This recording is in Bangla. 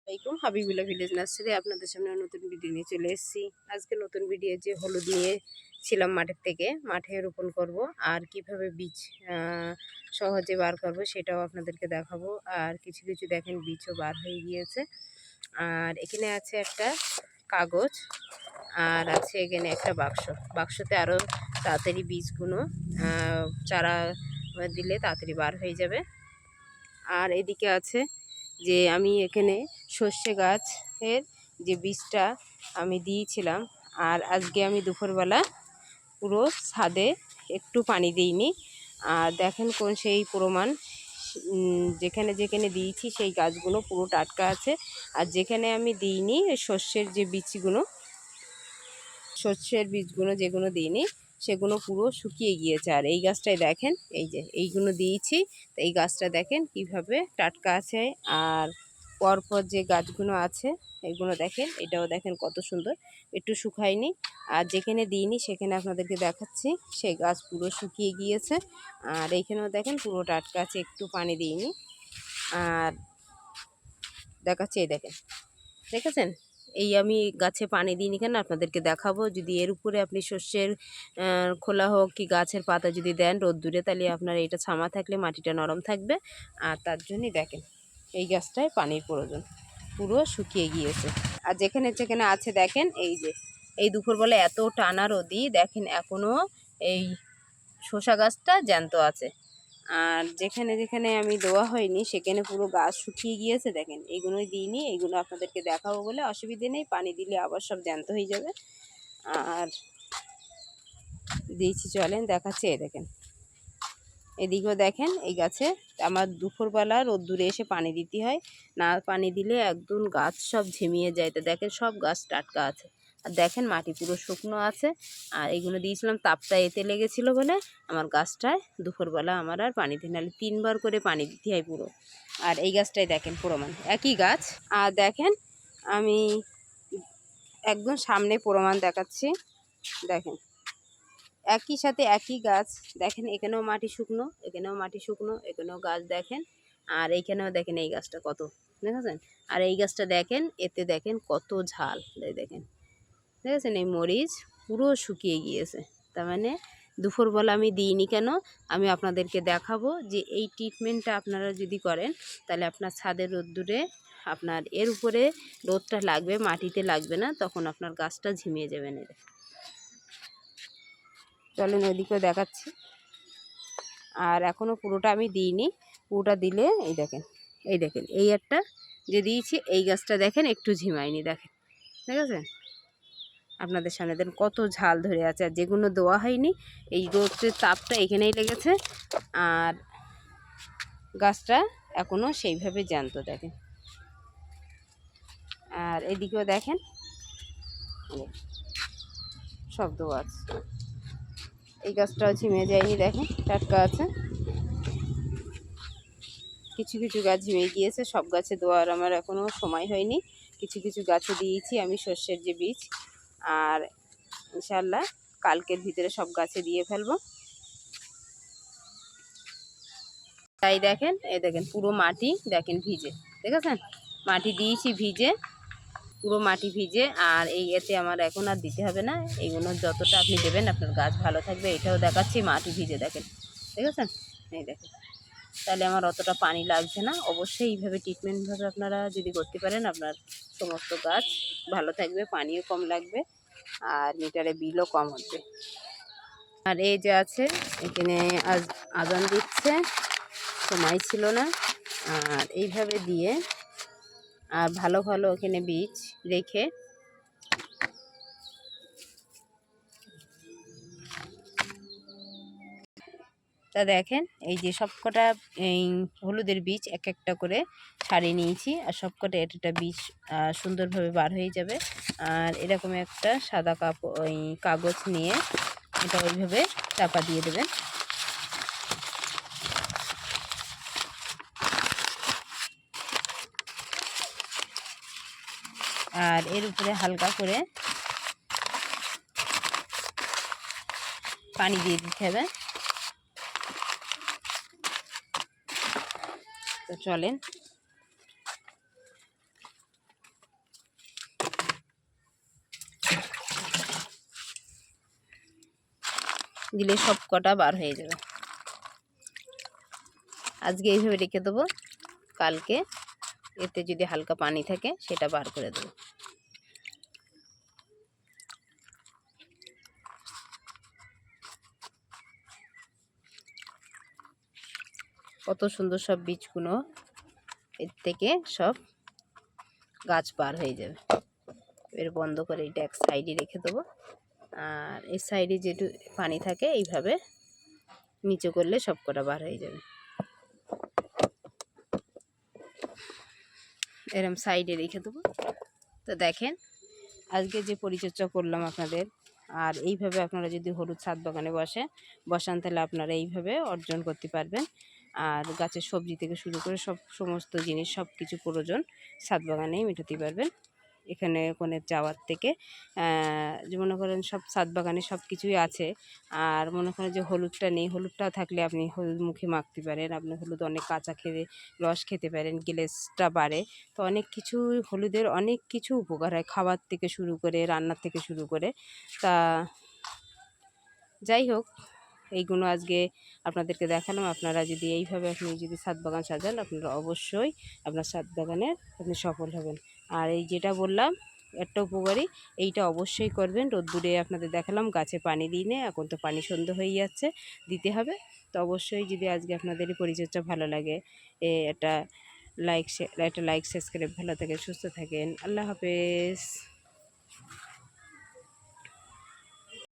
আসসালামাইকুম, হাবিবুল্লাহ ভিলেজ নার্সারি আপনাদের সামনে নতুন ভিডিও নিয়ে চলে এসেছি। আজকে নতুন ভিডিও যে হলুদ নিয়ে ছিলাম মাঠের থেকে, মাঠে রোপণ করব আর কিভাবে বীজ সহজে বার করব সেটাও আপনাদেরকে দেখাবো। আর কিছু কিছু দেখেন বীজও বার হয়ে গিয়েছে। আর এখানে আছে একটা কাগজ, আর আছে এখানে একটা বাক্সতে আরও তাড়াতাড়ি বীজগুলো চারা দিলে তাড়াতাড়ি বার হয়ে যাবে। আর এদিকে আছে যে আমি এখানে সর্ষে গাছের যে বীজটা আমি দিয়েছিলাম, আর আজকে আমি দুপুরবেলা পুরো ছাদে একটু পানি দিইনি। আর দেখেন কোন সেই প্রমাণ, যেখানে যেখানে দিয়েছি সেই গাছগুলো পুরো টাটকা আছে। আর যেখানে আমি দিইনি সর্ষের বীজগুলো যেগুলো দিইনি সেগুলো পুরো শুকিয়ে গিয়েছে। আর এই গাছটায় দেখেন, এই যে এইগুলো দিয়েছি, তো এই গাছটা দেখেন কিভাবে টাটকা আছে। আর পরপর যে গাছগুলো আছে এগুলো দেখেন, এটাও দেখেন কত সুন্দর, একটু শুকায়নি। আর যেখানে দিইনি সেখানে আপনাদেরকে দেখাচ্ছি সেই গাছ পুরো শুকিয়ে গিয়েছে। আর এইখানেও দেখেন পুরো টাটকা আছে, একটু পানি দিইনি। আর দেখাচ্ছি, এই দেখেন, দেখেছেন, এই আমি গাছে পানি দিইনি কেন আপনাদেরকে দেখাবো। যদি এর উপরে আপনি সর্ষের খোলা হোক কি গাছের পাতা যদি দেন রোদ্দুরে, তাহলে আপনার এটা ছামা থাকলে মাটিটা নরম থাকবে। আর তার জন্যই দেখেন এই গাছটায় পানির প্রয়োজন, পুরো শুকিয়ে গিয়েছে। আর যেখানে যেখানে আছে দেখেন, এই যে এই দুপুরবেলা এত টানা রোদি, দেখেন এখনও এই শসা গাছটা জ্যান্ত আছে। আর যেখানে যেখানে আমি দেওয়া হয়নি সেখানে পুরো গাছ শুকিয়ে গিয়েছে। দেখেন এইগুলোই দিইনি, এইগুলো আপনাদেরকে দেখাবো বলে, অসুবিধে নেই, পানি দিলে আবার সব জ্যান্ত হয়ে যাবে। আর দিয়েছি, চলেন দেখাচ্ছে। এই দেখেন, এদিকেও দেখেন এই গাছে আমার দুপুরবেলা রোদ্দুরে এসে পানি দিতে হয়, না পানি দিলে একদম গাছ সব ঝিমিয়ে যায়। তো দেখেন সব গাছ টাটকা আছে। আর দেখেন মাটি পুরো শুকনো আছে। আর এগুলো দিয়েছিলাম তাপটা এতে লেগেছিল বলে আমার গাছটায় দুপুরবেলা আমার আর পানি দিই, নাহলে 3বার করে পানি দিতে হয় পুরো। আর এই গাছটাই দেখেন প্রমাণ, একই গাছ। আর দেখেন আমি একদম সামনে প্রমাণ দেখাচ্ছি, দেখেন একই সাথে একই গাছ। দেখেন এখানেও মাটি শুকনো, এখানেও মাটি শুকনো, এখানেও গাছ দেখেন। আর এইখানেও দেখেন এই গাছটা কত, দেখেছেন। আর এই গাছটা দেখেন, এতে দেখেন কত ঝাল, দেখেন, দেখেছেন এই মরিচ পুরো শুকিয়ে গিয়েছে। তার মানে দুপুরবেলা আমি দিইনি কেন, আমি আপনাদেরকে দেখাবো যে এই ট্রিটমেন্টটা আপনারা যদি করেন তাহলে আপনার ছাদের রোদ্দুরে আপনার এর উপরে রোদটা লাগবে, মাটিতে লাগবে না, তখন আপনার গাছটা ঝিমিয়ে যাবে না। চলেন ওইদিকেও দেখাচ্ছি। আর এখনও পুরোটা আমি দিইনি, পুরোটা দিলে এই দেখেন, এই দেখেন এই একটা যে দিয়েছি এই গাছটা দেখেন একটু ঝিমায়নি, দেখেন, দেখেছেন আপনাদের সামনে দেন কত ঝাল ধরে আছে। আর যেগুলো দেওয়া হয়নি এই রোদের তাপটা এখানেই লেগেছে, আর গাছটা এখনও সেইভাবে জ্যান্ত, দেখেন। আর এদিকেও দেখেন সব দেওয়া আছে, এই গাছটাও ঝিমে যায়নি, দেখেন টাটকা আছে। কিছু কিছু গাছ ঝিমে গিয়েছে, সব গাছে দেওয়ার আমার এখনও সময় হয়নি। কিছু কিছু গাছে দিয়েছি আমি সর্ষের যে বীজ, আর ইনশাল্লাহ কালকের ভিতরে সব গাছে দিয়ে ফেলবো। তাই দেখেন, এই দেখেন পুরো মাটি দেখেন ভিজে, দেখেছেন মাটি দিয়েছি ভিজে, পুরো মাটি ভিজে। আর এই এতে আমার এখন আর দিতে হবে না, এইগুলো যতটা আপনি দেবেন আপনার গাছ ভালো থাকবে। এটাও দেখাচ্ছি মাটি ভিজে, দেখেন, দেখেছেন, এই দেখেন, তাহলে আমার অতটা পানি লাগছে না। অবশ্যই এইভাবে ট্রিটমেন্টভাবে আপনারা যদি করতে পারেন আপনার সমস্ত গাছ ভালো থাকবে, পানিও কম লাগবে, আর মিটারে বিলও কম হবে। আর এই যে আছে এখানে আজান দিচ্ছে, সময় ছিল না। আর এইভাবে দিয়ে আর ভালো ভালো এখানে বীজ রেখে তা দেখেন এই যে সবকটা এই হলুদের বীজ এক একটা করে ছাড়িয়ে নিয়েছি। আর সবকটা একটা বীজ সুন্দরভাবে বার হয়ে যাবে। আর এরকম একটা সাদা কাগজ নিয়ে এটা ওইভাবে চাপা দিয়ে দেবেন। আর এর উপরে হালকা করে পানি দিয়ে দিতে হবে। তো চলেন দিলে সব কটা বার হয়ে যাবে। আজকে এইভাবে রেখে দেবো, কালকে এতে যদি হালকা পানি থাকে সেটা বার করে দেবো। কত সুন্দর সব বীজগুলো এর থেকে সব গাছ বার হয়ে যাবে। এর বন্ধ করে এটা এক সাইডে রেখে দেবো। আর এই সাইডে যেটু পানি থাকে এইভাবে নিচে করলে সব কটা বার হয়ে যাবে। এরম সাইডে রেখে দেবো। তো দেখেন আজকে যে পরিচর্যা করলাম আপনাদের, আর এইভাবে আপনারা যদি হলুদ ছাদ বাগানে বসান তাহলে আপনারা এইভাবে অর্জন করতে পারবেন। আর গাছের সবজি থেকে শুরু করে সমস্ত জিনিস সব কিছু প্রয়োজন ছাদ বাগানেই মেটাতে পারবেন। এখানে ওখানে যাওয়ার থেকে যে মনে করেন সব ছাদ বাগানে সব কিছুই আছে। আর মনে করেন যে হলুদটা নেই, হলুদটা থাকলে আপনি হলুদ মুখে মাখতে পারেন। আপনি হলুদ অনেক কাঁচা খেয়ে রস খেতে পারেন, গ্যাসটা বাড়ে। তো অনেক কিছু হলুদের অনেক কিছু উপকার হয়, খাবার থেকে শুরু করে রান্নার থেকে শুরু করে। তা যাই হোক, এইগুলো আজকে আপনাদেরকে দেখালাম। আপনারা যদি এইভাবে আপনি যদি ছাদ বাগান সাজান আপনারা অবশ্যই আপনার ছাদ বাগানে আপনি সফল হবেন। আর এই যেটা বললাম একটা উপকারী, এইটা অবশ্যই করবেন। রোদ্দুরে আপনাদের দেখালাম গাছে পানি দিই না, এখন তো পানি সন্ধ্যা হয়ে যাচ্ছে, দিতে হবে। তো অবশ্যই যদি আজকে আপনাদের এই পরিচর্যা ভালো লাগে একটা লাইক সাবস্ক্রাইব, ভালো থাকেন, সুস্থ থাকেন, আল্লাহ হাফেজ।